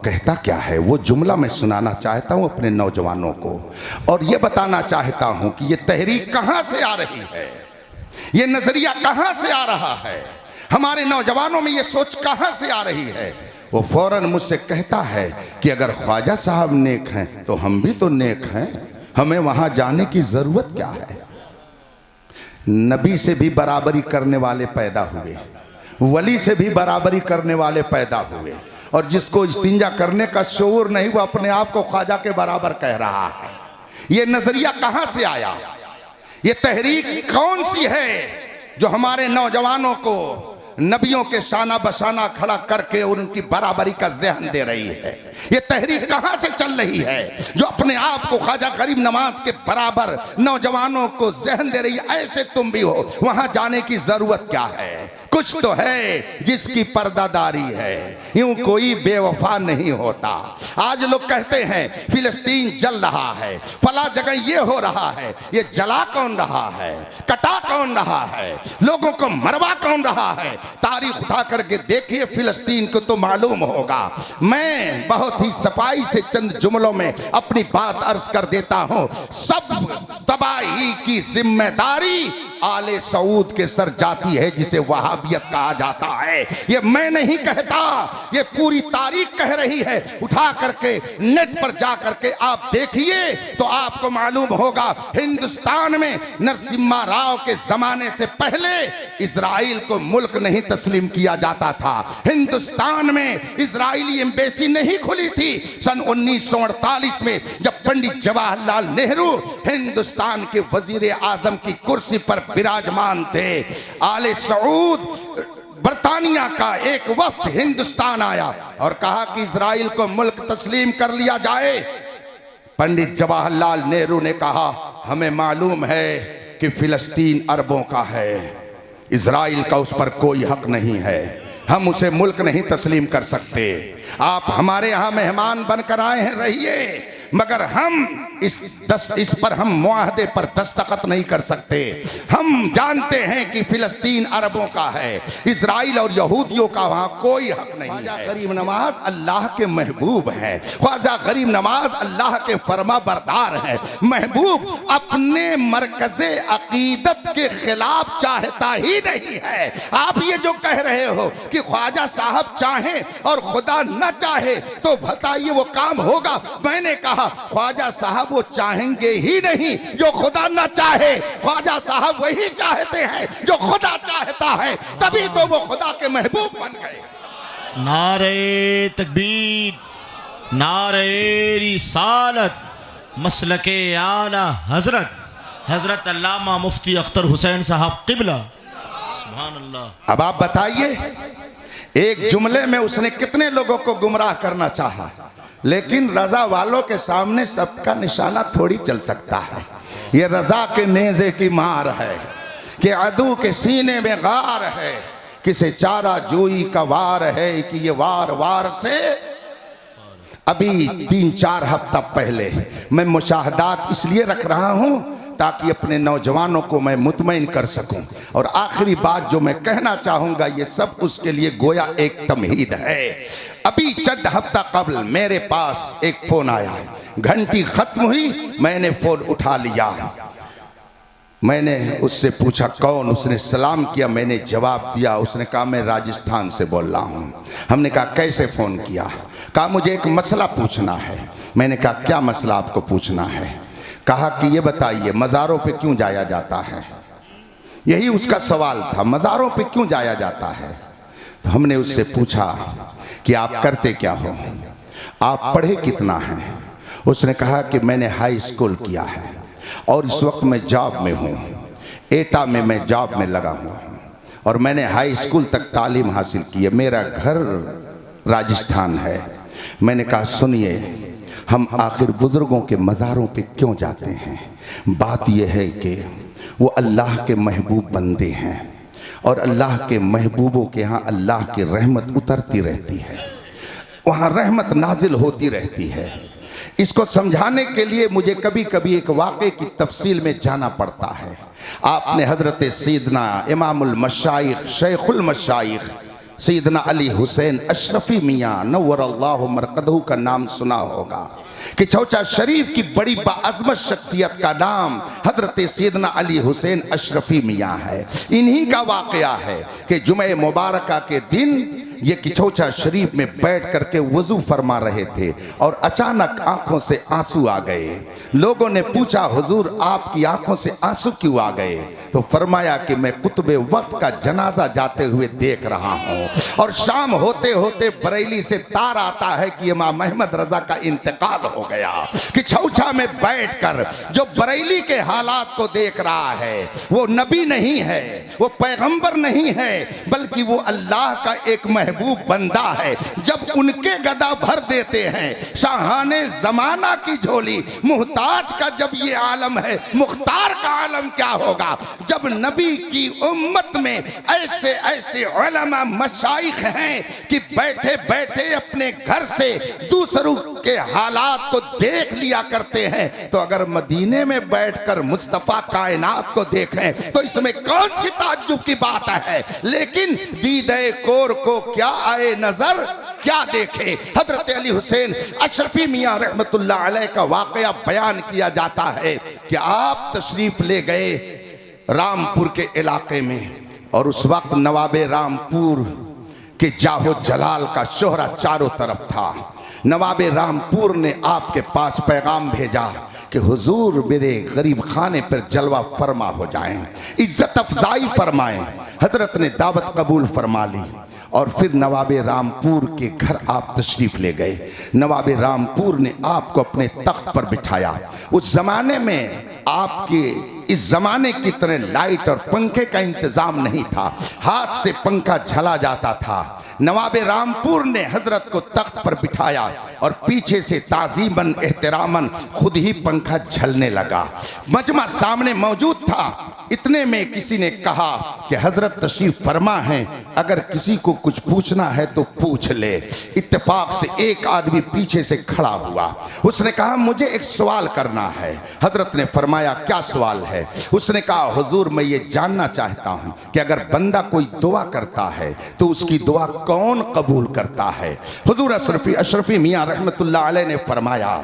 कहता क्या है वो जुमला मैं सुनाना चाहता हूँ अपने नौजवानों को, और ये बताना चाहता हूँ कि ये तहरीक कहाँ से आ रही है, ये नजरिया कहाँ से आ रहा है, हमारे नौजवानों में ये सोच कहाँ से आ रही है। वो फौरन मुझसे कहता है कि अगर ख्वाजा साहब नेक हैं तो हम भी तो नेक हैं, हमें वहां जाने की जरूरत क्या है। नबी से भी बराबरी करने वाले पैदा हुए, वली से भी बराबरी करने वाले पैदा हुए, और जिसको इस्तिंजा करने का शऊर नहीं वो अपने आप को ख्वाजा के बराबर कह रहा है। ये नजरिया कहां से आया, ये तहरीक कौन सी है जो हमारे नौजवानों को नबियों के शाना बशाना खड़ा करके उनकी बराबरी का ज़हन दे रही है। ये तहरीक कहां से चल रही है जो अपने आप को ख्वाजा गरीब नवाज के बराबर नौजवानों को ज़हन दे रही है। ऐसे तुम भी हो, वहां जाने की जरूरत क्या है, कुछ तो है जिसकी पर्दादारी है, यूं कोई बेवफा नहीं होता। आज लोग कहते हैं फिलिस्तीन जल रहा है, फला जगह ये हो रहा है, ये जला कौन रहा है, कटा कौन रहा है, लोगों को मरवा कौन रहा है। तारीख उठा करके देखिए फिलिस्तीन को तो मालूम होगा। मैं बहुत ही सफाई से चंद जुमलों में अपनी बात अर्ज कर देता हूं। सब तबाही की जिम्मेदारी आले सऊद के सर जाती है जिसे वहाबियत कहा जाता है। ये मैं नहीं कहता, ये पूरी तारीख कह रही है। उठा करके नेट पर जा करके आप देखिए तो आपको मालूम होगा हिंदुस्तान में नरसिम्हा राव के जमाने से पहले इजराइल को मुल्क नहीं तस्लीम किया जाता था। हिंदुस्तान में इजराइली एम्बेसी नहीं खुली थी। सन 1948 में जब पंडित जवाहरलाल नेहरू हिंदुस्तान के वजीर आजम की कुर्सी पर विराजमान थे, आले सऊद बरतानिया का एक वक्त हिंदुस्तान आया और कहा कि इजराइल को मुल्क तस्लीम कर लिया जाए। पंडित जवाहरलाल नेहरू ने कहा हमें मालूम है कि फिलिस्तीन अरबों का है, इजराइल का उस पर कोई हक नहीं है, हम उसे मुल्क नहीं तस्लीम कर सकते। आप हमारे यहाँ मेहमान बनकर आए हैं, रहिए, मगर हम इस पर हम मुआहदे पर दस्तखत नहीं कर सकते। हम जानते हैं कि फिलिस्तीन अरबों का है, इजराइल और यहूदियों का वहां कोई हक नहीं है। गरीब नवाज अल्लाह के महबूब है, ख्वाजा गरीब नवाज अल्लाह के फरमा बरदार है। महबूब अपने मरकज़े अकीदत के खिलाफ चाहता ही नहीं है। आप ये जो कह रहे हो कि ख्वाजा साहब चाहें और खुदा न चाहे तो बताइए वो काम होगा। मैंने कहा ख्वाजा साहब वो चाहेंगे ही नहीं जो खुदा ना चाहे, ख्वाजा साहब वही चाहते हैं जो खुदा चाहता है, तभी तो वो खुदा के महबूब बन गए। नारे तकबीर, नारे रिसालत, मसलके आला हजरत हजरत अल्लामा मुफ्ती अख्तर हुसैन साहब किबला, सुभान अल्लाह। अब आप बताइए, एक जुमले में उसने कितने लोगों को गुमराह करना चाहा, लेकिन रजा वालों के सामने सबका निशाना थोड़ी चल सकता है। ये रजा के नेज़े की मार है कि अदू के सीने में गार है, किसे चारा जोई का वार है कि ये वार वार से। अभी 3-4 हफ्ता पहले मैं मुशाहदात इसलिए रख रहा हूं ताकि अपने नौजवानों को मैं मुतमईन कर सकूं, और आखिरी बात जो मैं कहना चाहूंगा ये सब उसके लिए गोया एक तमहीद है। अभी चंद हफ्ता कबल मेरे पास एक फोन आया, घंटी खत्म हुई, मैंने फोन उठा लिया, मैंने उससे पूछा कौन, उसने सलाम किया, मैंने जवाब दिया। उसने कहा मैं राजस्थान से बोल रहा हूँ। हमने कहा कैसे फ़ोन किया, कहा मुझे एक मसला पूछना है। मैंने कहा क्या मसला आपको पूछना है। कहा कि ये बताइए मज़ारों पे क्यों जाया जाता है। यही उसका सवाल था, मज़ारों पे क्यों जाया जाता है। तो हमने उससे पूछा कि आप करते क्या हो, आप पढ़े कितना हैं। उसने कहा कि मैंने हाई स्कूल किया है और इस वक्त मैं जॉब में हूँ, एटा में मैं जॉब में लगा हुआ हूँ, और मैंने हाई स्कूल तक तालीम हासिल की है, मेरा घर राजस्थान है। मैंने कहा सुनिए, हम आखिर बुजुर्गों के मज़ारों पे क्यों जाते हैं। बात यह है कि वो अल्लाह के महबूब बंदे हैं और अल्लाह के महबूबों के यहाँ अल्लाह की रहमत उतरती रहती है, वहाँ रहमत नाजिल होती रहती है। इसको समझाने के लिए मुझे कभी कभी एक वाक़े की तफसील में जाना पड़ता है। आपने हज़रत सैयदना इमामुल मशाइख शेखुल मशाइख सैयदना अली हुसैन अशरफी मियाँ नव्वरल्लाहु मरकदहू का नाम सुना होगा कि चौचा शरीफ की बड़ी बाअज़मत शख्सियत का नाम हजरत सैयदना अली हुसैन अशरफी मियाँ है। इन्हीं का वाक़या है कि जुमे मुबारका के दिन ये किचौचा शरीफ में बैठ करके वज़ू फरमा रहे थे और अचानक आंखों से आंसू आ गए। लोगों ने पूछा, हुजूर आपकी आंखों से आंसू क्यों आ गए? तो फरमाया कि मैं कुतुबे वक्त का जनाजा जाते हुए देख रहा हूँ और शाम होते होते बरेली से तार आता है कि इमाम अहमद रजा का इंतकाल हो गया। किचौचा में बैठकर जो बरेली के हालात को देख रहा है वो नबी नहीं है, वो पैगंबर नहीं है, बल्कि वो अल्लाह का एक महबूब बंदा है। जब उनके गदा भर देते हैं शाहाने जमाना की झोली, मुहताज का जब ये आलम है, मुख्तार का आलम क्या होगा? जब नबी की उम्मत में ऐसे ऐसे उलमा मशाइख हैं कि बैठे बैठे अपने घर से दूसरों के हालात को देख लिया करते हैं, तो अगर मदीने में बैठकर मुस्तफ़ा कायनात को देखें तो इसमें कौन सी ताज्जुब की बात है। लेकिन दीदे कोर को क्या आए नजर, क्या देखे। हजरत अली हुसैन अशरफी मियाँ रहमतुल्लाह अलैह का वाकया बयान किया जाता है कि आप तशरीफ ले गए रामपुर के इलाके में और उस वक्त नवाबे रामपुर के जाहो जलाल का शोहरा चारों तरफ था। नवाबे रामपुर ने आपके पास पैगाम भेजा कि हुजूर मेरे गरीब खाने पर जलवा फरमा हो जाएं, इज्जत अफजाई फरमाएं। हजरत ने दावत कबूल फरमा ली और फिर नवाबे रामपुर के घर आप तशरीफ ले गए। नवाबे रामपुर ने आपको अपने तख्त पर बिठाया। उस जमाने में आपके इस जमाने की तरह लाइट और पंखे का इंतजाम नहीं था, हाथ से पंखा झला जाता था। नवाबे रामपुर ने हजरत को तख्त पर बिठाया और पीछे से ताजीमन एहतरामन खुद ही पंखा झलने लगा। मजमा सामने मौजूद था। इतने में किसी ने कहा कि हजरत तशरीफ फरमा है, अगर किसी को कुछ पूछना है तो पूछ ले। इत्तेफाक से एक आदमी पीछे से खड़ा हुआ। उसने कहा मुझे एक सवाल करना है। हजरत ने फरमाया क्या सवाल है? उसने कहा हुजूर मैं ये जानना चाहता हूँ कि अगर बंदा कोई दुआ करता है तो उसकी दुआ कौन कबूल करता है? हुजूर अशरफी मियाँ रहमतुल्लाह अलैह ने फरमाया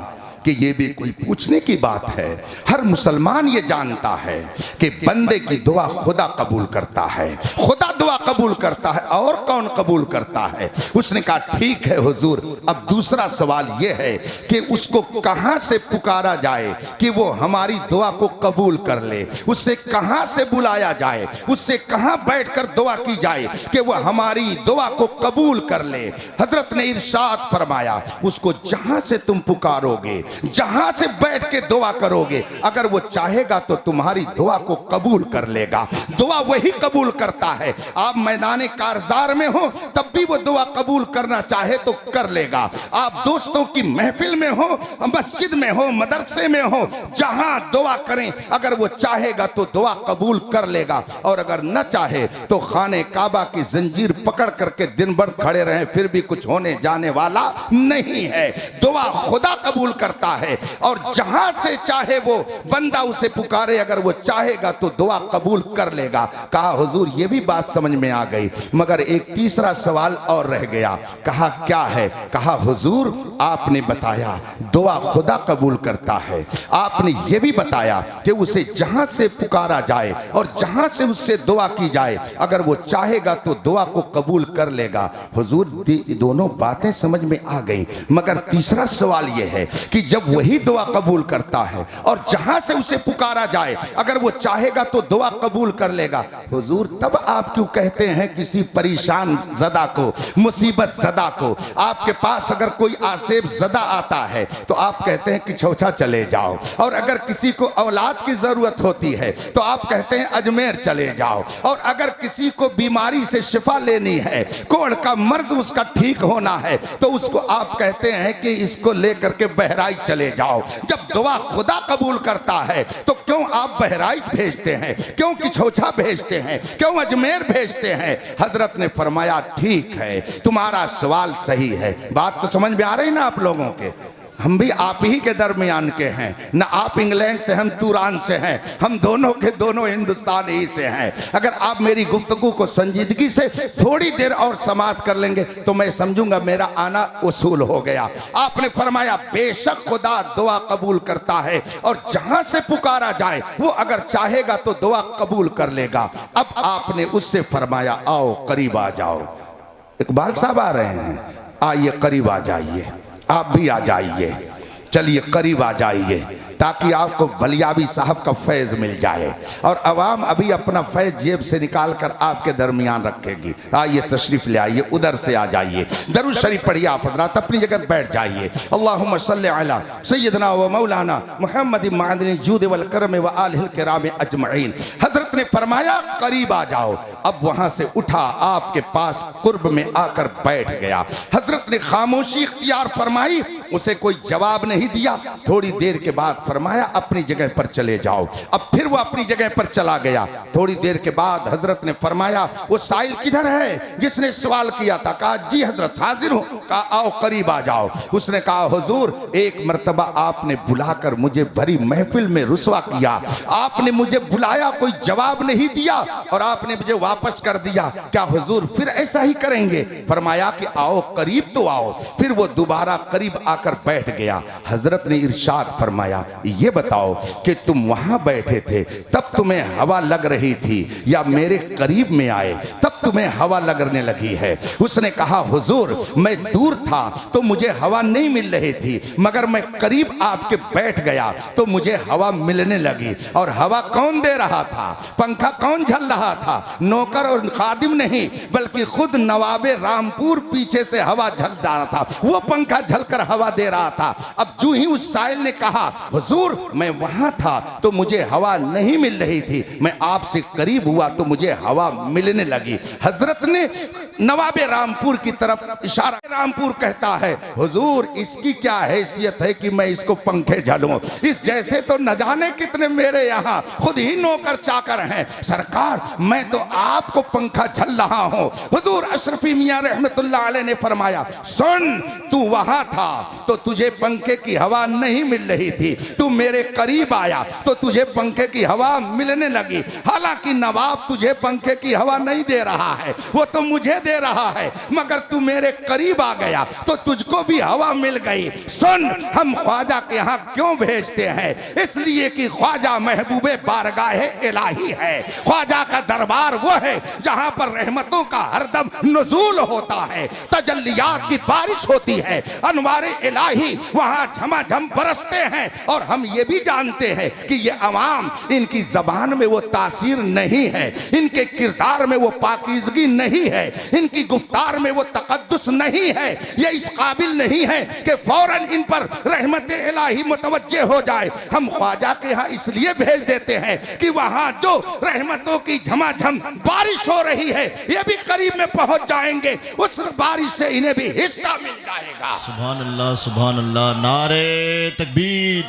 कि ये भी कोई पूछने की बात है। हर मुसलमान ये जानता है कि बंदे की दुआ खुदा कबूल करता है, खुदा दुआ कबूल करता है, और कौन कबूल करता है? उसने कहा ठीक है हुजूर, अब दूसरा सवाल ये है कि उसको कहाँ से पुकारा जाए कि वो हमारी दुआ को कबूल कर ले, उससे कहाँ से बुलाया जाए, उससे कहाँ बैठकर दुआ की जाए कि वो हमारी दुआ को कबूल कर ले। हजरत ने इरशाद फरमाया उसको जहाँ से तुम पुकारोगे, जहां से बैठ के दुआ करोगे, अगर वो चाहेगा तो तुम्हारी दुआ को कबूल कर लेगा। दुआ वही कबूल करता है। आप मैदान कारजार में हो तब भी वो दुआ कबूल करना चाहे तो कर लेगा। आप दोस्तों की महफिल में हो, मस्जिद में हो, मदरसे में हो, जहां दुआ करें, अगर वो चाहेगा तो दुआ कबूल कर लेगा, और अगर न चाहे तो खाने काबा की जंजीर पकड़ करके दिन भर खड़े रहे फिर भी कुछ होने जाने वाला नहीं है। दुआ खुदा कबूल करता है और जहां से चाहे वो बंदा उसे पुकारे, अगर वो चाहेगा तो दुआ कबूल कर लेगा। कहा हुजूर ये भी बात समझ में आ गई, मगर एक तीसरा सवाल और रह गया। कहा क्या है? कहा हुजूर आपने बताया दुआ खुदा कबूल करता है, आपने ये भी बताया कि उसे जहां से पुकारा जाए और जहां से उससे दुआ की जाए, अगर वो चाहेगा तो दुआ को कबूल कर लेगा। हुजूर दोनों बातें समझ में आ गई, मगर तीसरा सवाल यह है कि जब वही दुआ कबूल करता है और जहां से उसे पुकारा जाए, अगर वो चाहेगा तो दुआ कबूल कर लेगा, हुजूर तब आप क्यों कहते हैं किसी परेशान ज़दा को, मुसीबत ज़दा को, आपके पास अगर कोई आसेब ज़दा आता है तो आप कहते हैं कि छौछा चले जाओ, और अगर किसी को औलाद की ज़रूरत होती है तो आप कहते हैं अजमेर चले जाओ, और अगर किसी को बीमारी से शिफा लेनी है, कोढ़ का मर्ज उसका ठीक होना है, तो उसको आप कहते हैं कि इसको लेकर के बहराइच चले जाओ। जब दुआ खुदा कबूल करता है तो क्यों आप बहराइच भेजते हैं, क्यों किछोछा भेजते हैं, क्यों अजमेर भेजते हैं? हजरत ने फरमाया ठीक है तुम्हारा सवाल सही है। बात तो समझ में आ रही ना आप लोगों के? हम भी आप ही के दरमियान के हैं, न आप इंग्लैंड से हम तुरान से हैं, हम दोनों के दोनों हिंदुस्तान ही से हैं। अगर आप मेरी गुफ्तगू को संजीदगी से थोड़ी देर और समाप्त कर लेंगे तो मैं समझूंगा मेरा आना वसूल हो गया। आपने फरमाया बेशक खुदा दुआ कबूल करता है और जहां से पुकारा जाए वो अगर चाहेगा तो दुआ कबूल कर लेगा। अब आपने उससे फरमाया आओ करीब आ जाओ। इकबाल साहब आ रहे हैं, आइए करीब आ जाइए, आप भी आ जाइए, चलिए करीब आ जाइए ताकि आपको बलियाबी साहब का फैज़ मिल जाए। और अवाम अभी अपना फैज़ जेब से निकाल कर आपके दरमियान रखेगी। आइए तशरीफ़ ले आइए, उधर से आ जाइए, दरूद शरीफ पढ़िए, आप हज़रात अपनी जगह बैठ जाइए। अल्लाहुम्मा सल्लि अला सय्यदना व मौलाना मुहम्मद मादनी जूद वल करम व आलिहिल किराम अजमईन। हज़रत ने फरमाया करीब आ जाओ। अब वहां से उठा, आपके पास कुर्ब में आकर बैठ गया। हज़रत ने खामोशी इख्तियार फरमाई, उसे कोई जवाब नहीं दिया। थोड़ी देर के बाद फरमाया अपनी जगह पर चले जाओ। अब फिर वो अपनी जगह पर चला गया। थोड़ी देर के बाद हजरत ने फरमाया वो साइल किधर है जिसने सवाल किया था? कहा जी हजरत हाजिर हूं। कहा आओ करीब आ जाओ। उसने कहा हुजूर एक मर्तबा आपने बुलाकर मुझे भरी महफिल में रुसवा किया, आपने मुझे बुलाया, कोई जवाब नहीं दिया और आपने मुझे वापस कर दिया। क्या हुजूर फिर ऐसा ही करेंगे? फरमाया कि आओ करीब तो आओ। फिर वो दोबारा करीब आकर बैठ गया। हजरत ने इरशाद फरमाया ये बताओ कि तुम वहां बैठे थे तब तुम्हें हवा लग रही थी या मेरे करीब में आए तब तुम्हें हवा लगने लगी है? उसने कहा हुजूर मैं दूर था तो मुझे हवा नहीं मिल रही थी, मगर मैं करीब आपके बैठ गया तो मुझे हवा मिलने लगी। और हवा कौन दे रहा था? पंखा कौन झल रहा था? नौकर और खादिम नहीं बल्कि खुद नवाबे रामपुर पीछे से हवा झल रहा था, वो पंखा झलकर हवा दे रहा था। अब जो ही उस साइल ने कहा हुजूर मैं वहां था तो मुझे हवा नहीं मिल रही थी, मैं आपसे करीब हुआ तो मुझे हवा मिलने लगी। हजरत ने नवाबे रामपुर की तरफ इशारा। रामपुर कहता है हुजूर इसकी क्या हैसियत है कि मैं इसको पंखे झलूं? इस जैसे तो न जाने कितने मेरे यहाँ खुद ही नौकर चाकर हैं। सरकार मैं तो आपको पंखा झल रहा हूँ। हुजूर अशरफी मियाँ रहमतुल्लाह अलैह ने फरमाया सुन तू वहां था तो तुझे पंखे की हवा नहीं मिल रही थी, तू मेरे करीब आया तो तुझे पंखे की हवा मिलने लगी। हालांकि नवाब तुझे पंखे की हवा नहीं दे रहा है, वो तो मुझे दे रहा है, मगर तू मेरे करीब आ गया तो तुझको भी हवा मिल गई। सुन हम ख्वाजा के यहाँ क्यों भेजते हैं? इसलिए कि ख्वाजा महबूबे बारगाहे इलाही है। ख्वाजा का दरबार वो है जहाँ पर रहमतों का हरदम नुज़ूल होता है, तजल्लियात की बारिश होती है, अनवारे इलाही वहाँ झमाझम बरसते हैं। और हम ये भी जानते हैं कि ये अवाम इनकी जबान में वो तासीर नहीं है, इनके किरदार में वो पाकीज़गी नहीं है, इनकी गुफ्तार में वो तकद्दुस नहीं है, ये इस काबिल नहीं है कि फौरन इन पर रहमत इलाही मुतवज्जे हो जाए। हम ख्वाजा के यहाँ इसलिए भेज देते हैं कि वहाँ जो रहमतों की झमाझम बारिश हो रही है ये भी करीब में पहुंच जाएंगे, उस बारिश से इन्हें भी हिस्सा मिल जाएगा। सुभान अल्लाह सुभान अल्लाह। नारे तकबीर,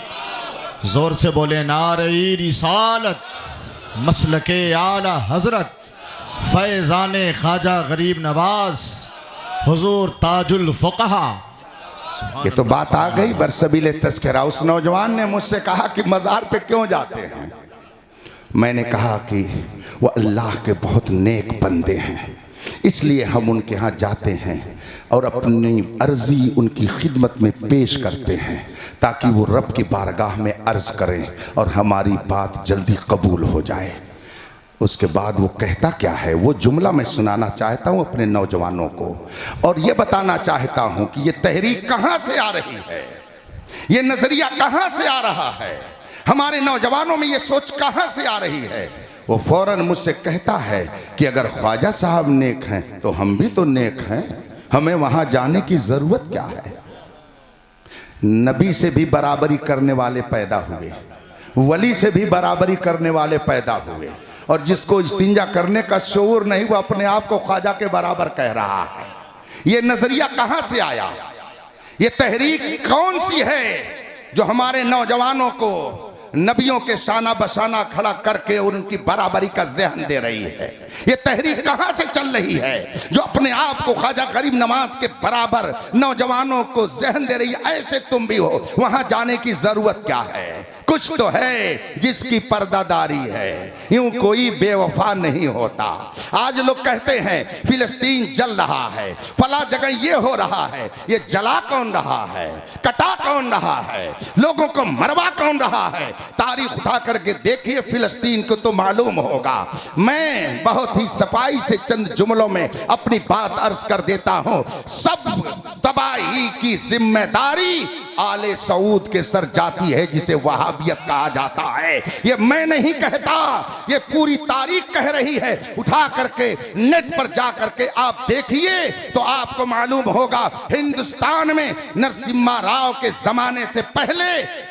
जोर से बोले नारे रिसालत, मसलके आला हजरत, फैज़ाने ख्वाजा गरीब नवाज, हुजूर ताजुल फुक़हा। ये तो बात आ गई बरसबीले तस्करा। उस नौजवान ने मुझसे कहा कि मज़ार पे क्यों जाते हैं? मैंने कहा कि वो अल्लाह के बहुत नेक बंदे हैं, इसलिए हम उनके यहाँ जाते हैं और अपनी अर्जी उनकी खिदमत में पेश करते हैं ताकि वो रब की बारगाह में अर्ज करें और हमारी बात जल्दी कबूल हो जाए। उसके बाद वो कहता क्या है, वो जुमला मैं सुनाना चाहता हूँ अपने नौजवानों को और ये बताना चाहता हूँ कि ये तहरीक कहाँ से आ रही है, ये नज़रिया कहाँ से आ रहा है, हमारे नौजवानों में ये सोच कहाँ से आ रही है। वो फौरन मुझसे कहता है कि अगर ख्वाजा साहब नेक हैं तो हम भी तो नेक हैं, हमें वहाँ जाने की ज़रूरत क्या है? नबी से भी बराबरी करने वाले पैदा हुए, वली से भी बराबरी करने वाले पैदा हुए, और जिसको इस्तिंजा करने का शऊर नहीं वो अपने आप को ख्वाजा के बराबर कह रहा है। ये नजरिया कहां से आया? ये तहरीक कौन सी है जो हमारे नौजवानों को नबियों के शाना बशाना खड़ा करके उनकी बराबरी का ज़हन दे रही है। ये तहरीक कहाँ से चल रही है जो अपने आप को ख्वाजा गरीब नवाज के बराबर नौजवानों को ज़हन दे रही है? ऐसे तुम भी हो, वहां जाने की जरूरत क्या है? कुछ तो है जिसकी पर्दादारी है, यूं कोई बेवफा नहीं होता। आज लोग कहते हैं फिलिस्तीन जल रहा है, फला जगह ये हो रहा है, ये जला कौन रहा है, कटा कौन रहा है, लोगों को मरवा कौन रहा है? तारीख उठा करके देखिए फिलिस्तीन को तो मालूम होगा। मैं बहुत ही सफाई से चंद जुमलों में अपनी बात अर्ज कर देता हूं। सब तबाही की जिम्मेदारी आले सऊद के सर जाती है, जिसे वहाबियत कहा जाता है। ये मैं नहीं कहता, ये पूरी तारीख कह रही है। उठा करके नेट पर जा करके आप देखिए तो आपको मालूम होगा हिंदुस्तान में नरसिम्हा राव के जमाने से पहले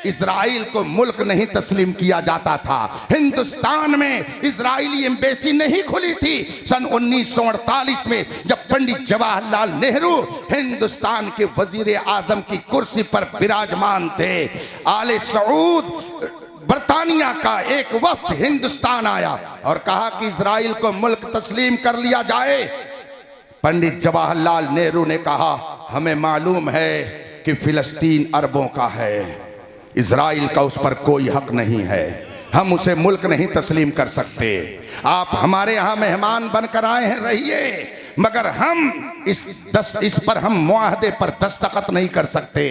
इजराइल को मुल्क नहीं तस्लीम किया जाता था। हिंदुस्तान में इजराइली एम्बेसी नहीं खुली थी। सन 1948 में जब पंडित जवाहरलाल नेहरू हिंदुस्तान के वजीर आजम की कुर्सी पर विराजमान थे, आले सऊद बरतानिया का एक वक्त हिंदुस्तान आया और कहा कि इजराइल को मुल्क तस्लीम कर लिया जाए। पंडित जवाहरलाल नेहरू ने कहा हमें मालूम है कि फिलिस्तीन अरबों का है, इजराइल का उस पर कोई हक नहीं है, हम उसे मुल्क नहीं तस्लीम कर सकते। आप हमारे यहाँ मेहमान बनकर आए हैं, रहिए, मगर हम इस पर हम मुआहदे पर दस्तखत नहीं कर सकते।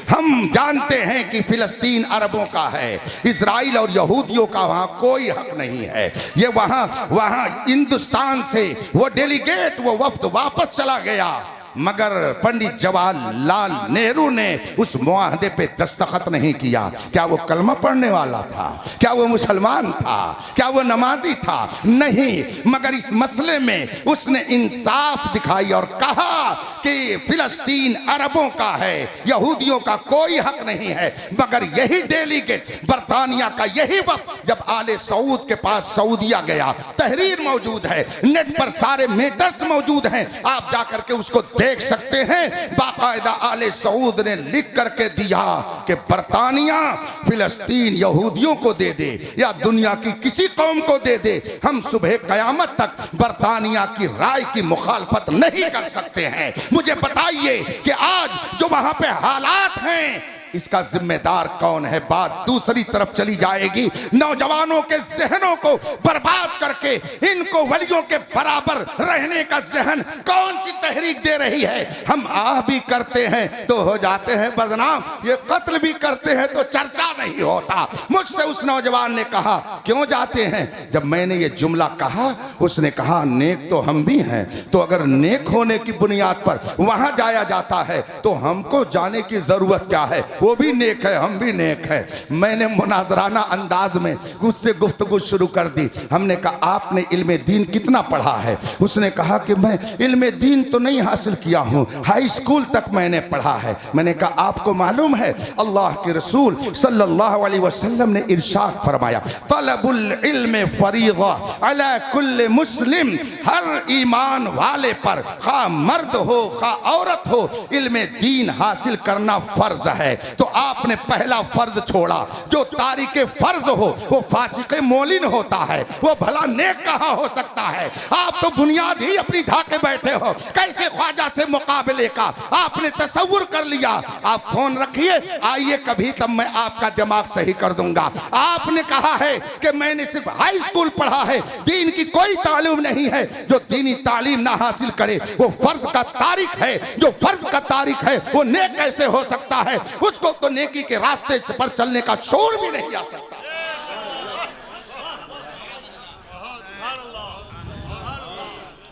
हम जानते हैं कि फिलिस्तीन अरबों का है, इजराइल और यहूदियों का वहाँ कोई हक नहीं है। ये वहाँ हिंदुस्तान से वो डेलीगेट, वो वफ्द वापस चला गया, मगर पंडित जवाहरलाल नेहरू ने उस मुआहदे पे दस्तखत नहीं किया। क्या वो कलमा पढ़ने वाला था? क्या वो मुसलमान था? क्या वो नमाजी था? नहीं, मगर इस मसले में उसने इंसाफ दिखाई और कहा कि फिलिस्तीन अरबों का है, यहूदियों का कोई हक नहीं है। मगर यही डेलीगेट बरतानिया का यही वक्त जब आले सऊद के पास सऊदिया गया, तहरीर मौजूद है, नेट पर सारे मेटर्स मौजूद हैं, आप जाकर के उसको देख सकते हैं। बाकायदा आले सऊद ने लिख करके दिया कि बरतानिया फिलिस्तीन यहूदियों को दे दे या दुनिया की किसी कौम को दे दे, हम सुबह कयामत तक बरतानिया की राय की मुखालफत नहीं कर सकते हैं। मुझे बताइए कि आज जो वहां पे हालात हैं इसका जिम्मेदार कौन है? बात दूसरी तरफ चली जाएगी। नौजवानों के जहनों को बर्बाद करके इनको वलियों के बराबर रहने का जहन कौन सी तहरीक दे रही है? हम आह भी करते हैं तो हो जाते हैं बदनाम, ये कत्ल भी करते हैं तो चर्चा नहीं होता। मुझसे उस नौजवान ने कहा क्यों जाते हैं? जब मैंने ये जुमला कहा उसने कहा नेक तो हम भी हैं, तो अगर नेक होने की बुनियाद पर वहां जाया जाता है तो हमको जाने की जरूरत क्या है? वो भी नेक है, हम भी नेक है। मैंने मुनाजराना अंदाज में उससे गुफ्तगू शुरू कर दी। हमने कहा आपने इल्मे दीन कितना पढ़ा है? उसने कहा कि मैं इल्मे दीन तो नहीं हासिल किया हूँ, हाई स्कूल तक मैंने पढ़ा है। मैंने कहा आपको मालूम है अल्लाह के रसूल सल्लल्लाहु अलैहि वसल्लम ने इरशाद फरमाया तलबुल इल्म फरीज़ा अला कुल्ल मुस्लिम, हर ईमान वाले पर खा मर्द हो खा औरत हो इल्मे दीन हासिल करना फर्ज है। तो आपने पहला फर्ज छोड़ा। जो तारीके फर्ज हो वो फासिके मोलिन होता है, वो भला नेक कहाँ हो सकता है? आप तो बुनियाद ही अपनी ढाके बैठे हो। कैसे ख्वाजा से मुकाबले का आपने तसव्वुर कर लिया? आप फोन रखिए, आइए कभी, तब मैं आपका दिमाग सही कर दूंगा। आपने कहा है कि मैंने सिर्फ हाई स्कूल पढ़ा है, दीन की कोई तालीम नहीं है। जो दीनी तालीम ना हासिल करे वो फर्ज का तारिक है। जो फर्ज का तारिक है वो नेक कैसे हो सकता है? उसको तो नेकी के रास्ते पर चलने का शोर भी नहीं आ सकता।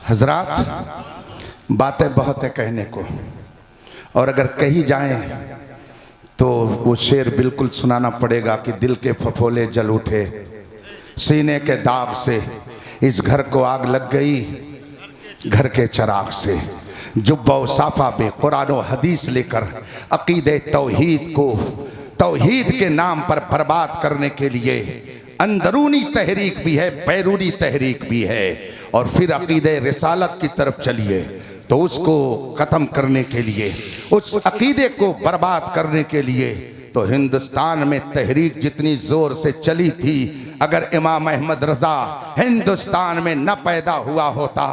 हजरात, बातें बहुत है कहने को, और अगर कही जाएं तो वो शेर बिल्कुल सुनाना पड़ेगा कि दिल के फफोले जल उठे सीने के दाग से, इस घर को आग लग गई घर के चिराग से। जुब्बा साफा में कुरान और हदीस लेकर अकीदे तौहीद को तौहीद के नाम पर बर्बाद करने के लिए अंदरूनी तहरीक भी है, बैरूनी तहरीक भी है। और फिर अकीदे रिसालत की तरफ चलिए तो उसको ख़त्म करने के लिए, उस अकीदे को बर्बाद करने के लिए तो हिंदुस्तान में तहरीक जितनी जोर से चली थी, अगर इमाम अहमद रजा हिंदुस्तान में न पैदा हुआ होता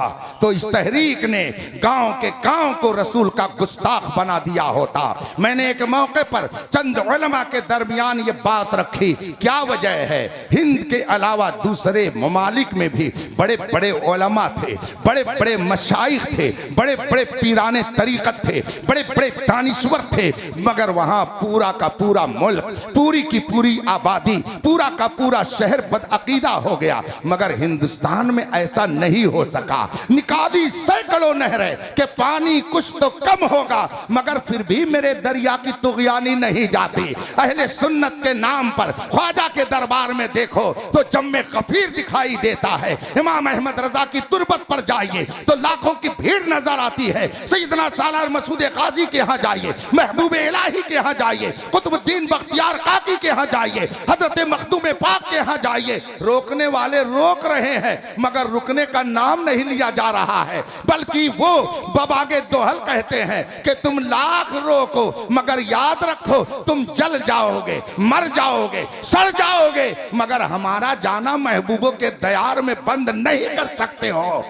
तो इस तहरीक ने गांव के गांव को रसूल का गुस्ताख बना दिया होता। मैंने एक मौके पर चंद उलमा के दरमियान ये बात रखी, क्या वजह है? हिंद के अलावा दूसरे ममालिक में भी बड़े बड़े उलमा थे, बड़े बड़े मशाइख थे, बड़े बड़े पीराने तरीकत थे, बड़े बड़े दानिश्वर थे, मगर वहां पूरा का पूरा मुल्क, पूरी की पूरी आबादी, पूरा का पूरा शहर बदअकीदा हो गया। मगर हिंदुस्तान में ऐसा नहीं हो सका। निकाली सैकड़ों नहरें कि पानी कुछ तो कम होगा, मगर फिर भी मेरे दरिया की तुगयानी नहीं जाती। अहले सुन्नत के नाम पर ख्वाजा के दरबार में देखो तो जम्मे गफीर दिखाई देता है। इमाम अहमद रजा की तुरबत पर जाइए तो लाखों की भीड़ नजर आती है। सैयदना सालार मसूद काजी के यहाँ जाइए, महबूब इलाही के यहाँ जाइए, कुतुबुद्दीन बख्तियार काकी के यहाँ जाइए, हजरत मखदूम पाक के यहाँ जाइए। रोकने वाले रोक रहे हैं मगर रुकने का नाम नहीं लिया जा रहा है, बल्कि वो बबागे दोहल कहते हैं कि तुम लाख रोको मगर याद रखो तुम जल जाओगे, मर जाओगे, सड़ जाओगे, मगर हमारा जाना महबूबों के दयार में बंद नहीं कर सकते हो।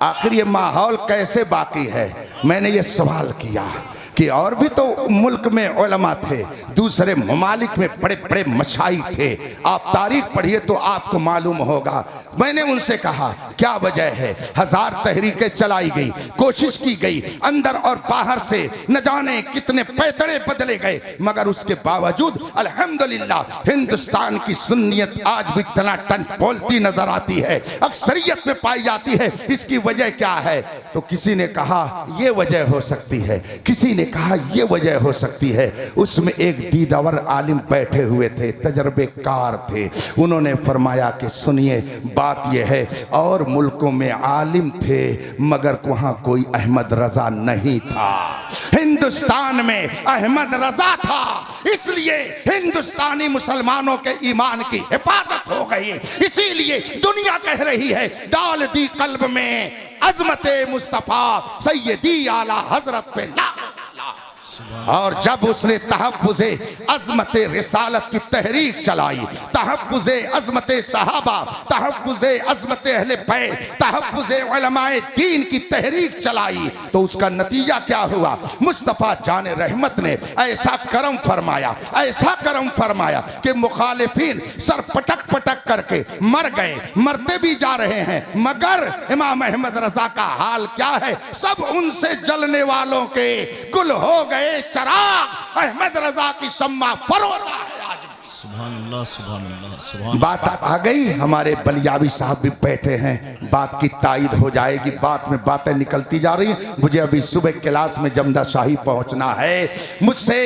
आखिर ये माहौल कैसे बाकी है? मैंने ये सवाल किया कि और भी तो मुल्क में उलमा थे, दूसरे ममालिक में बड़े बड़े मशाइख थे, आप तारीख पढ़िए तो आपको मालूम होगा। मैंने उनसे कहा क्या वजह है? हजार तहरीकें चलाई गई, कोशिश की गई, अंदर और बाहर से न जाने कितने पैतड़े बदले गए, मगर उसके बावजूद अल्हम्दुलिल्लाह हिंदुस्तान की सुन्नियत आज भी टनाटन बोलती नजर आती है, अक्सरियत में पाई जाती है। इसकी वजह क्या है? तो किसी ने कहा यह वजह हो सकती है, किसी ने कहा यह वजह हो सकती है। उसमें एक दीदावर आलिम बैठे हुए थे, तजर्बेकार थे, उन्होंने फरमाया कि सुनिए बात यह है, और मुल्कों में आलिम थे मगर वहां कोई अहमद रजा नहीं था। हिंदुस्तान में अहमद रजा था, इसलिए हिंदुस्तानी मुसलमानों के ईमान की हिफाजत हो गई। इसीलिए दुनिया कह रही है डाल दी कल्ब में अजमत मुस्तफा सैयदी आला हजरत पे ला। और जब उसने तहफ़्फ़ुज़े अज़मत रिसालत की तहरीक चलाई, तहफ़्फ़ुज़े अज़मत सहाबा, तहफ़्फ़ुज़े अज़मत अहले बैत, तहफ़्फ़ुज़े उलमाए दीन की तहरीक चलाई, तो उसका नतीजा क्या हुआ? मुस्तफ़ा जान रहमत ने ऐसा करम फरमाया, ऐसा करम फरमाया कि मुखालिफीन सर पटक पटक करके मर गए, मरते भी जा रहे हैं, मगर इमाम अहमद रजा का हाल क्या है? सब उनसे जलने वालों के गुल हो गए चराग, अहमद रजा की शम्मा फरोता है आज। सुभान अल्लाह, सुभान अल्लाह, सुभान। बात आ गई, हमारे बलियावी साहब भी बैठे हैं, बात की तायद हो जाएगी। बात में बातें निकलती जा रही हैं। मुझे अभी सुबह क्लास में जमदा शाही पहुंचना है। मुझसे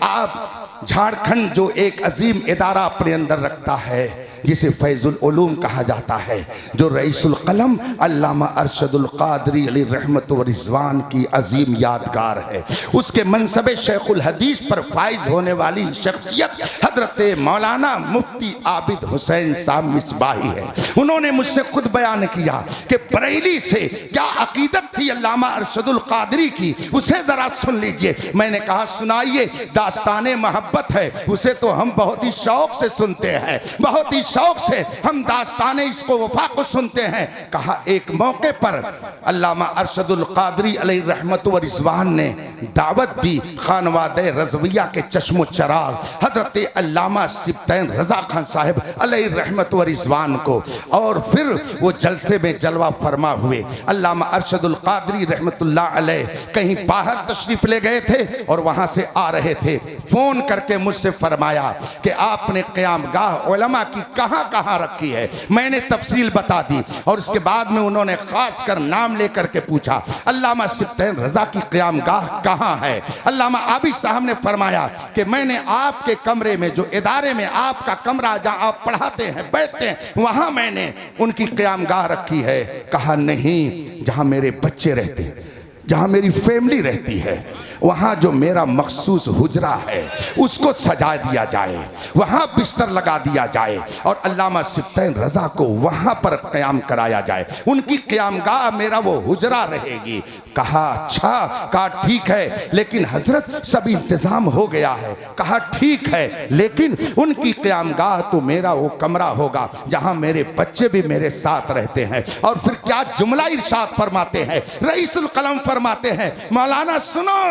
आप झारखंड जो एक अजीम इदारा अपने अंदर रखता है जिसे फैजुल उलूम कहा जाता है, जो रईसुल कलम अल्लामा अरशदुल कादरी अलैहि रहमत व रिज़वान की अजीम यादगार है, उसके मनसबे शेखुल हदीस पर फाइज होने वाली शख्सियत हजरत मौलाना मुफ्ती आबिद हुसैन साहब मिसबाही है। उन्होंने मुझसे खुद बयान किया कि बरेली से क्या अकीदत थी अल्लामा अरशदुल कादरी की, उसे जरा सुन लीजिए। मैंने कहा सुनाइए। दास्ताने मोहब्बत है, उसे तो हम बहुत ही शौक से सुनते हैं, बहुत ही शौक से हम दास्ताने इसको वफा को सुनते हैं। कहा एक मौके पर अल्लामा अरशदुल कादरी अलैहि रहमत व रिज़वान ने दावत दी खानवादे रज़विया के चश्मो चराग हजरत अल्लामा सिब्तैन रजा खान साहब अलैहि रहमत व रिज़वान को, और फिर वो जलसे में जलवा फरमा हुए। अल्लामा अरशदुल कादरी रहमतुल्लाह अलैह कहीं बाहर तशरीफ ले गए थे और वहां से आ रहे थे। फोन करके मुझसे फरमाया कि आपने क़यामगाह उलमा की कहां कहां रखी है। मैंने तफसील बता दी और उसके बाद में उन्होंने खास कर नाम लेकर के पूछा अल्लामा सिब्तैन रजा की क़यामगाह कहां है। अल्लामा आबिद साहब ने फरमाया कि मैंने आपके कमरे में, जो इदारे में आपका कमरा जहां आप पढ़ाते हैं बैठते हैं, वहां मैंने उनकी क़यामगाह रखी है। कहा नहीं, जहां मेरे बच्चे रहते हैं, जहां मेरी फैमिली रहती है, वहाँ जो मेरा मखसूस हुजरा है उसको सजा दिया जाए, वहाँ बिस्तर लगा दिया जाए और अल्लामा सिब्तैन रज़ा को वहाँ पर क़याम कराया जाए। उनकी क़यामगाह मेरा वो हुजरा रहेगी। कहा अच्छा, कहा ठीक है, लेकिन हजरत सब इंतज़ाम हो गया है। कहा ठीक है, लेकिन उनकी क़यामगाह तो मेरा वो कमरा होगा जहाँ मेरे बच्चे भी मेरे साथ रहते हैं। और फिर क्या जुमला इरशाद फरमाते हैं, रईसुल कलम फरमाते हैं, मौलाना सुनो,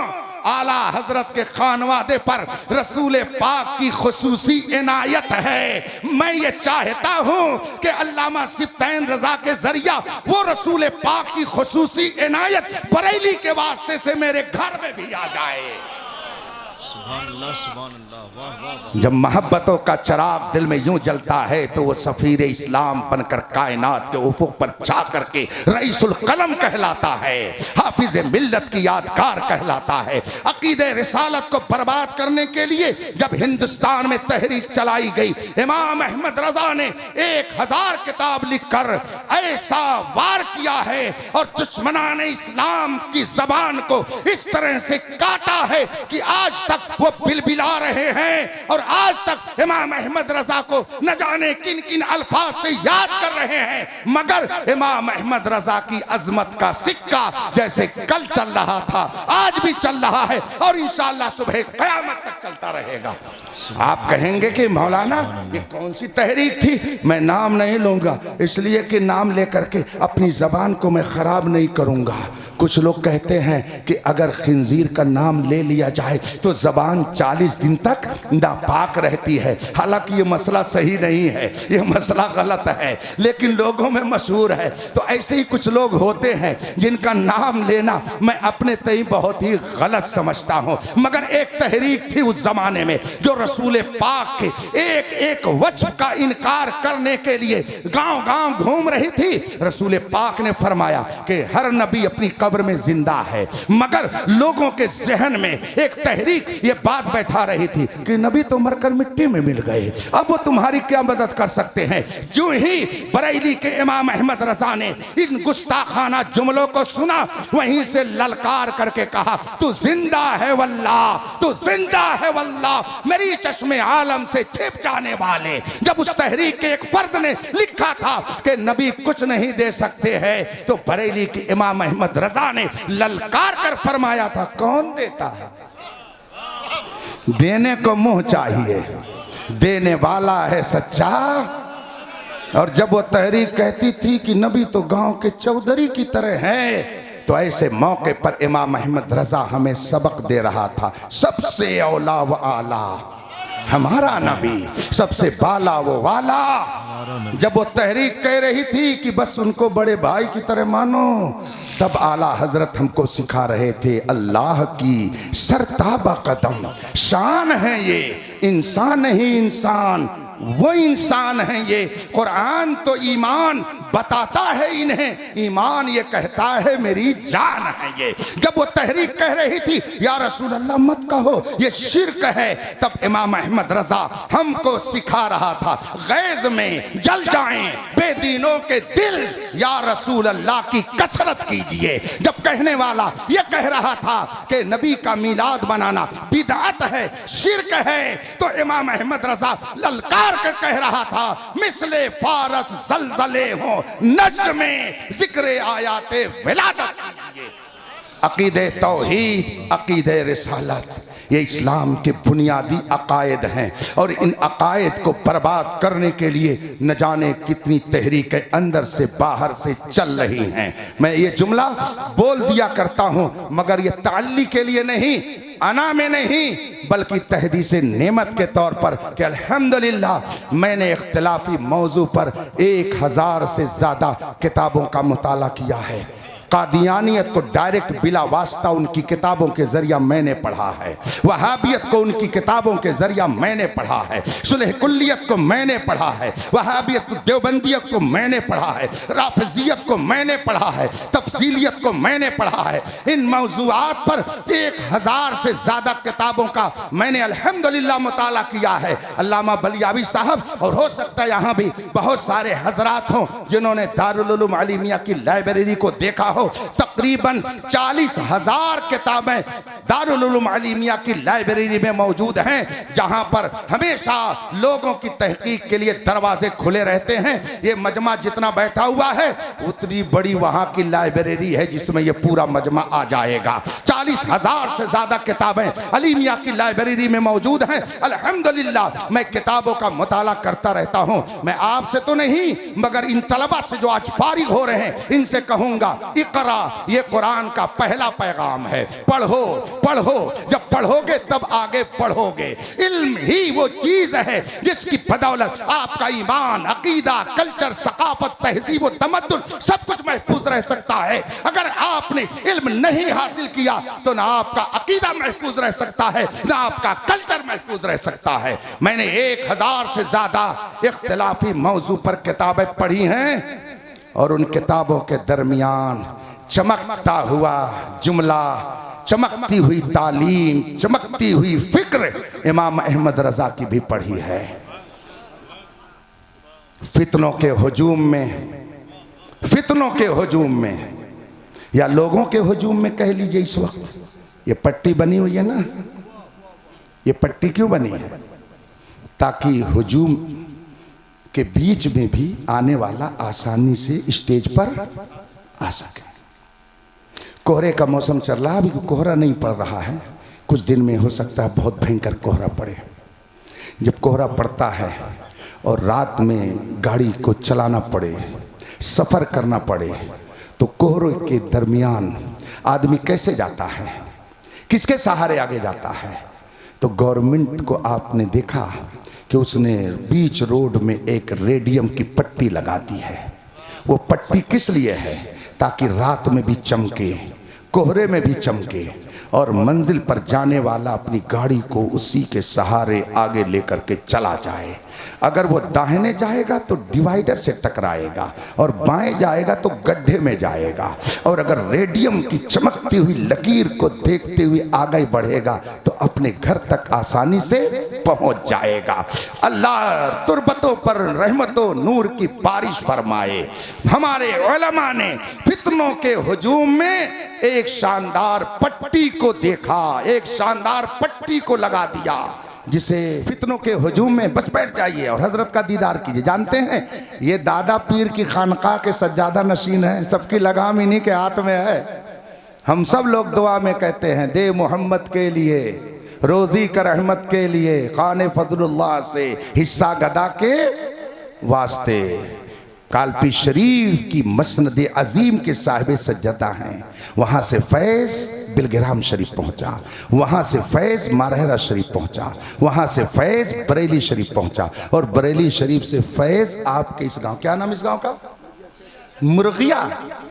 आला हजरत के खानवादे पर रसूल पाक की खुसूसी इनायत है। मैं ये चाहता हूँ कि अल्लामा सिब्तैन रज़ा के जरिया वो रसूल पाक की खुसूसी इनायत बरेली के वास्ते से मेरे घर में भी आ जाए। सुभान अल्लाह, सुभान अल्लाह, वाह वाह वाह। जब मोहब्बतों का चिराग दिल में यूं जलता है तो वो सफीर इस्लाम बनकर कायनात के उफुक पर छा करके रईसुल कलम कहलाता है, हाफिज मिल्लत की यादगार कहलाता है। अकीदे रिसालत को बर्बाद करने के लिए जब हिंदुस्तान में तहरीक चलाई गई, इमाम अहमद रजा ने 1000 किताब लिखकर ऐसा वार किया है और दुश्मनाने इस्लाम की जबान को इस तरह से काटा है कि आज तक वो बिलबिला रहे हैं और आज तक इमाम अहमद रजा को न जाने किन किन अल्फाज से याद कर रहे हैं, मगर इमाम अहमद रजा की अजमत का सिक्का जैसे कल चल रहा था आज भी चल रहा है और इंशाअल्लाह सुबह क़यामत तक चलता रहेगा। आप कहेंगे कि मौलाना ये कौन सी तहरीक थी? मैं नाम नहीं लूंगा इसलिए कि नाम लेकर के अपनी जबान को मैं खराब नहीं करूंगा। कुछ लोग कहते हैं कि अगर खिंजीर का नाम ले लिया जाए तो जबान 40 दिन तक नापाक रहती है। हालांकि ये मसला सही नहीं है, ये मसला गलत है, लेकिन लोगों में मशहूर है। तो ऐसे ही कुछ लोग होते हैं जिनका नाम लेना मैं अपने तय बहुत ही गलत समझता हूँ। मगर एक तहरीक थी उस जमाने में जो रसूल पाक के एक एक वज्ह का इनकार करने के लिए गांव गांव घूम रही थी। रसूल पाक ने फरमाया कि हर नबी अपनी कब्र में जिंदा है, मगर लोगों के जहन में एक तहरीक ये बात बैठा रही थी कि नबी तो मरकर मिट्टी में मिल गए, अब वो तुम्हारी क्या मदद कर सकते हैं। जो ही बरेली के इमाम अहमद रजा ने इन गुस्ताखाना जुमलों को सुना, वहीं से ललकार करके कहा तू जिंदा है वल्लाह, तू जिंदा है वल्लाह, मेरी चश्मे आलम से छिप जाने वाले। जब उस तहरीक के एक फर्द ने लिखा था कि नबी कुछ नहीं दे सकते हैं, तो बरेली के इमाम अहमद रजा ने ललकार कर फरमाया था कौन देता है? देने को मुंह चाहिए, देने वाला है सच्चा। और जब वो तहरीक कहती थी कि नबी तो गांव के चौधरी की तरह है, तो ऐसे मौके पर इमाम अहमद रजा हमें सबक दे रहा था। सबसे औला व आला हमारा नबी, सबसे बाला वो वाला। जब वो तहरीक कह रही थी कि बस उनको बड़े भाई की तरह मानो, तब आला हजरत हमको सिखा रहे थे अल्लाह की सरताबा कदम शान है ये, इंसान नहीं इंसान, वो इंसान है ये। कुरान तो ईमान बताता है इन्हें, ईमान ये कहता है मेरी जान है ये। जब वो तहरीक कह रही थी या रसूल अल्लाह मत कहो ये शिर्क है, तब इमाम अहमद रजा हमको सिखा रहा था गैज में जल जाएं बेदीनों के दिल, या रसूल अल्लाह की कसरत कीजिए। जब कहने वाला ये कह रहा था कि नबी का मीलाद बनाना बिदअत है, शिर्क है, तो इमाम अहमद रजा ललकार कर कह रहा था मिसले फारस जलजले हो नज्द में जिक्र आयाते विलादत कीजिए। अकीदे तौहीद, अकीदे रिसालत, ये इस्लाम के बुनियादी अकायद हैं और इन अकायद को बर्बाद करने के लिए न जाने कितनी तहरीकें अंदर से बाहर से चल रही हैं। मैं ये जुमला बोल दिया करता हूँ, मगर ये ताल्ली के लिए नहीं, अना में नहीं, बल्कि तहदीस नेमत के तौर पर कि अल्हम्दुलिल्लाह मैंने इख्तिलाफी मौजू पर 1000 से ज़्यादा किताबों का मुताला किया है। कादियानियत को डायरेक्ट बिला वास्ता उनकी किताबों के जरिया मैंने पढ़ा है, वहाबियत को उनकी किताबों के जरिया मैंने पढ़ा है, सुलह कुल्लियत को मैंने पढ़ा है, वहाबियत देवबंदियत को मैंने पढ़ा है, राफिजियत को मैंने पढ़ा है, तफसीलियत को मैंने पढ़ा है। इन मौज़ूआत पर 1000 से ज़्यादा किताबों का मैंने अल्हम्दुलिल्लाह मुताला किया है। अल्लामा बलियावी साहब और हो सकता है यहाँ भी बहुत सारे हजरात हों जिन्होंने दारुल उलूम अलीमिया की लाइब्रेरी को देखा हो, तकरीबन 40,000 किताबें दारुल उलूम अलीमिया की लाइब्रेरी में मौजूद हैं, जहां पर हमेशा लोगों की तहकीक के लिए दरवाजे खुले रहते हैं। ये मजमा जितना बैठा हुआ है उतनी बड़ी वहां की लाइब्रेरी है जिसमें ये पूरा मजमा आ जाएगा। 40,000 से ज्यादा किताबें अलीमिया की लाइब्रेरी में मौजूद हैं। अल्हम्दुलिल्लाह मैं किताबों का मुताला करता रहता हूं। मैं आपसे तो नहीं मगर इन तलबा से जो आज फारिग हो रहे हैं इनसे कहूंगा, इकरा ये कुरान का पहला पैगाम है। पढ़ो पढ़ो, जब पढ़ोगे तब आगे बढ़ोगे। इल्म ही वो चीज है जिसकी बदौलत आपका ईमान, अकीदा, कल्चर, सकाफत, तहजीब, तमद्दुन सब कुछ महफूज रह सकता है। अगर आपने इल्म नहीं हासिल किया तो ना आपका अकीदा महफूज रह सकता है, ना आपका कल्चर महफूज रह सकता है। मैंने 1000 से ज्यादा इख्तिलाफी मौजू पर किताबें पढ़ी हैं और उन किताबों के दरमियान चमकता हुआ जुमला, चमकती हुई तालीम, चमकती हुई फिक्र इमाम अहमद रजा की भी पढ़ी है। फितनों के हुजूम में या लोगों के हुजूम में कह लीजिए, इस वक्त ये पट्टी बनी हुई है ना, ये पट्टी क्यों बनी है? ताकि हुजूम के बीच में भी आने वाला आसानी से स्टेज पर आ सके। कोहरे का मौसम चल रहा है, अभी कोहरा नहीं पड़ रहा है, कुछ दिन में हो सकता है बहुत भयंकर कोहरा पड़े। जब कोहरा पड़ता है और रात में गाड़ी को चलाना पड़े, सफ़र करना पड़े, तो कोहरे के दरमियान आदमी कैसे जाता है, किसके सहारे आगे जाता है? तो गवर्नमेंट को आपने देखा कि उसने बीच रोड में एक रेडियम की पट्टी लगा दी है। वो पट्टी किस लिए है? ताकि रात में भी चमके, कोहरे में भी चमके और मंजिल पर जाने वाला अपनी गाड़ी को उसी के सहारे आगे लेकर के चला जाए। अगर वो दाहिने जाएगा तो डिवाइडर से टकराएगा और बाएं जाएगा तो गड्ढे में जाएगा, और अगर रेडियम की चमकती हुई लकीर को देखते हुए आगे बढ़ेगा तो अपने घर तक आसानी से पहुंच जाएगा। अल्लाह तुर्बतों पर रहमतों नूर की बारिश फरमाए। हमारे उलमा ने फितनों के हुजूम में एक शानदार पट्टी को देखा, एक शानदार पट्टी को लगा दिया, जिसे फितनों के हुजूम में बस बैठ जाइए और हजरत का दीदार कीजिए। जानते हैं ये दादा पीर की खानका के सज्जादा नशीन है, सबकी लगाम इन्हीं के हाथ में है। हम सब लोग दुआ में कहते हैं, दे मोहम्मद के लिए, रोजी कर रहमत के लिए, खाने फजलुल्लाह से हिस्सा गदा के वास्ते। कालपी शरीफ की मसनद अजीम के साहिब सज्जदा हैं। वहाँ से फैज़ बिलग्राम शरीफ पहुँचा, वहाँ से फैज़ मारहरा शरीफ पहुँचा, वहाँ से फैज़ बरेली शरीफ पहुँचा, और बरेली शरीफ से फैज़ आपके इस गांव, क्या नाम इस गांव का? मुर्गिया।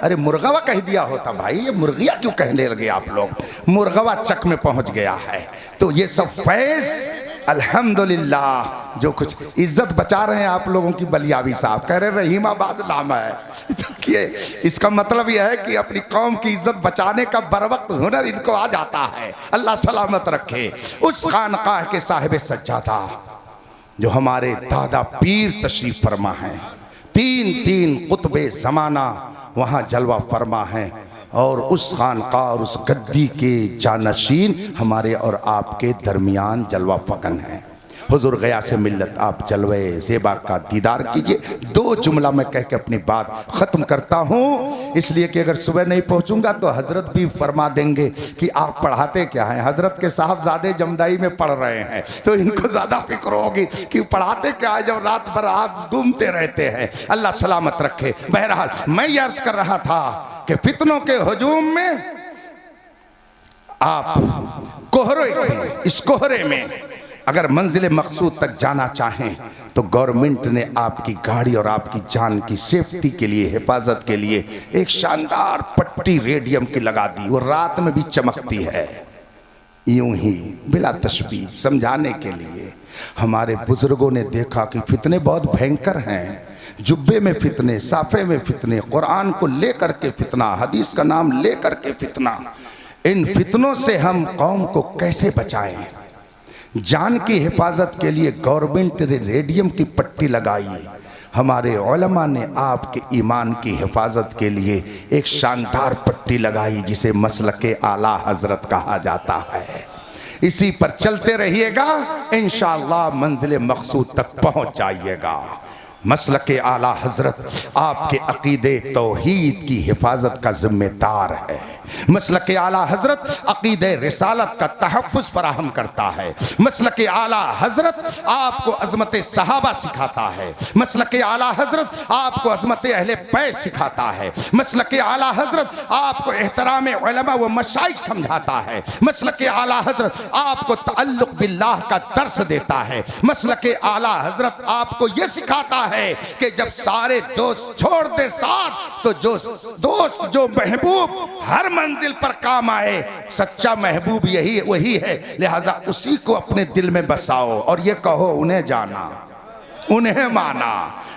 अरे मुर्गवा कह दिया होता भाई, ये मुर्गिया क्यों कहने लगे आप लोग? मुर्गवा चक में पहुँच गया है। तो ये सब फैज़ अल्हम्दुलिल्लाह जो कुछ इज्जत बचा रहे हैं आप लोगों की। बलियावी साहब कह रहे रहीमाबाद नाम है, तो ये इसका मतलब यह है कि अपनी कौम की इज्जत बचाने का बर वक्त हुनर इनको आ जाता है। अल्लाह सलामत रखे। उस खानकाह के साहिब सज्जादा जो हमारे दादा पीर तशरीफ फरमा हैं, 3 कुतबे ज़माना वहाँ जलवा फरमा हैं, और उस खानका और उस गद्दी के जानशीन हमारे और आपके दरमियान जलवा फकन हैं। हुजूर गया से मिल्लत आप जलवे ज़ेबा का दीदार कीजिए। 2 जुमला मैं कह के अपनी बात ख़त्म करता हूँ, इसलिए कि अगर सुबह नहीं पहुँचूंगा तो हज़रत भी फरमा देंगे कि आप पढ़ाते क्या हैं। हज़रत के साहबजादे जमदाई में पढ़ रहे हैं तो इनको ज़्यादा फिक्र होगी कि पढ़ाते क्या है जब रात भर आप घूमते रहते हैं। अल्लाह सलामत रखे। बहरहाल मैं ये अर्ज़ कर रहा था कि फितनों के हुजूम में आप कोहरे, इस कोहरे में अगर मंजिल मकसूद तक जाना चाहें तो गवर्नमेंट ने आपकी गाड़ी और आपकी जान की सेफ्टी के लिए, हिफाजत के लिए एक शानदार पट्टी रेडियम की लगा दी। वो रात में भी चमकती है, यूं ही बिला तशबीह समझाने के लिए। हमारे बुजुर्गों ने देखा कि फितने बहुत भयंकर हैं। जुब्बे में फितने, साफे में फितने, कुरान को लेकर के फितना, हदीस का नाम लेकर के फितना। इन फितनों से हम कौम को कैसे बचाएं? जान की हिफाजत के लिए गवर्नमेंट ने रेडियम की पट्टी लगाई, हमारे उलमा ने आपके ईमान की हिफाजत के लिए एक शानदार पट्टी लगाई जिसे मसलके आला हजरत कहा जाता है। इसी पर चलते रहिएगा, इंशाअल्लाह मंजिल मकसूद तक पहुंच जाइएगा। मसलके आला हजरत आपके अकीदे तौहीद की हिफाजत का जिम्मेदार है। मसलके आला हजरत अकीदे रिसालत का तहफ़्फ़ुज़ फराहम करता है। मसलके आला हजरत आपको अज़मत सहाबा सिखाता है। मसलके आला हजरत आपको अज़मत अहले बैत सिखाता है। मसलके आला हजरत आपको एहतराम उलमा व मशाइख समझाता है। मसलके आला हजरत आपको तअल्लुक़ बिल्लाह का दर्स देता है। मसलके आला हजरत आपको यह सिखाता है कि जब सारे दोस्त छोड़ दे साथ, तो जो दोस्त जो महबूब हर मंजिल पर काम आए, सच्चा महबूब यही वही है। लिहाजा उसी को अपने दिल में बसाओ और ये कहो उन्हें जाना, उन्हें माना,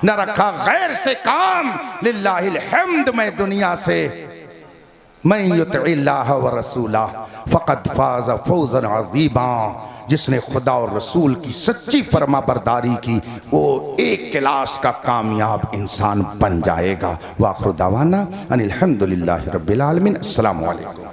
न रखा गैर से काम। लिल्लाहिल हम्द। मैं दुनिया से मन युतिइल्लाह व रसूला फ़क़द फ़ाज़ फ़ौज़न अज़ीमा। जिसने खुदा और रसूल की सच्ची फरमा बरदारी की, वो एक क्लास का कामयाब इंसान बन जाएगा। वाखिर दावाना अनिल हम्दुलिल्लाहि रब्बिल आलमीन। अस्सलामु अलैकुम।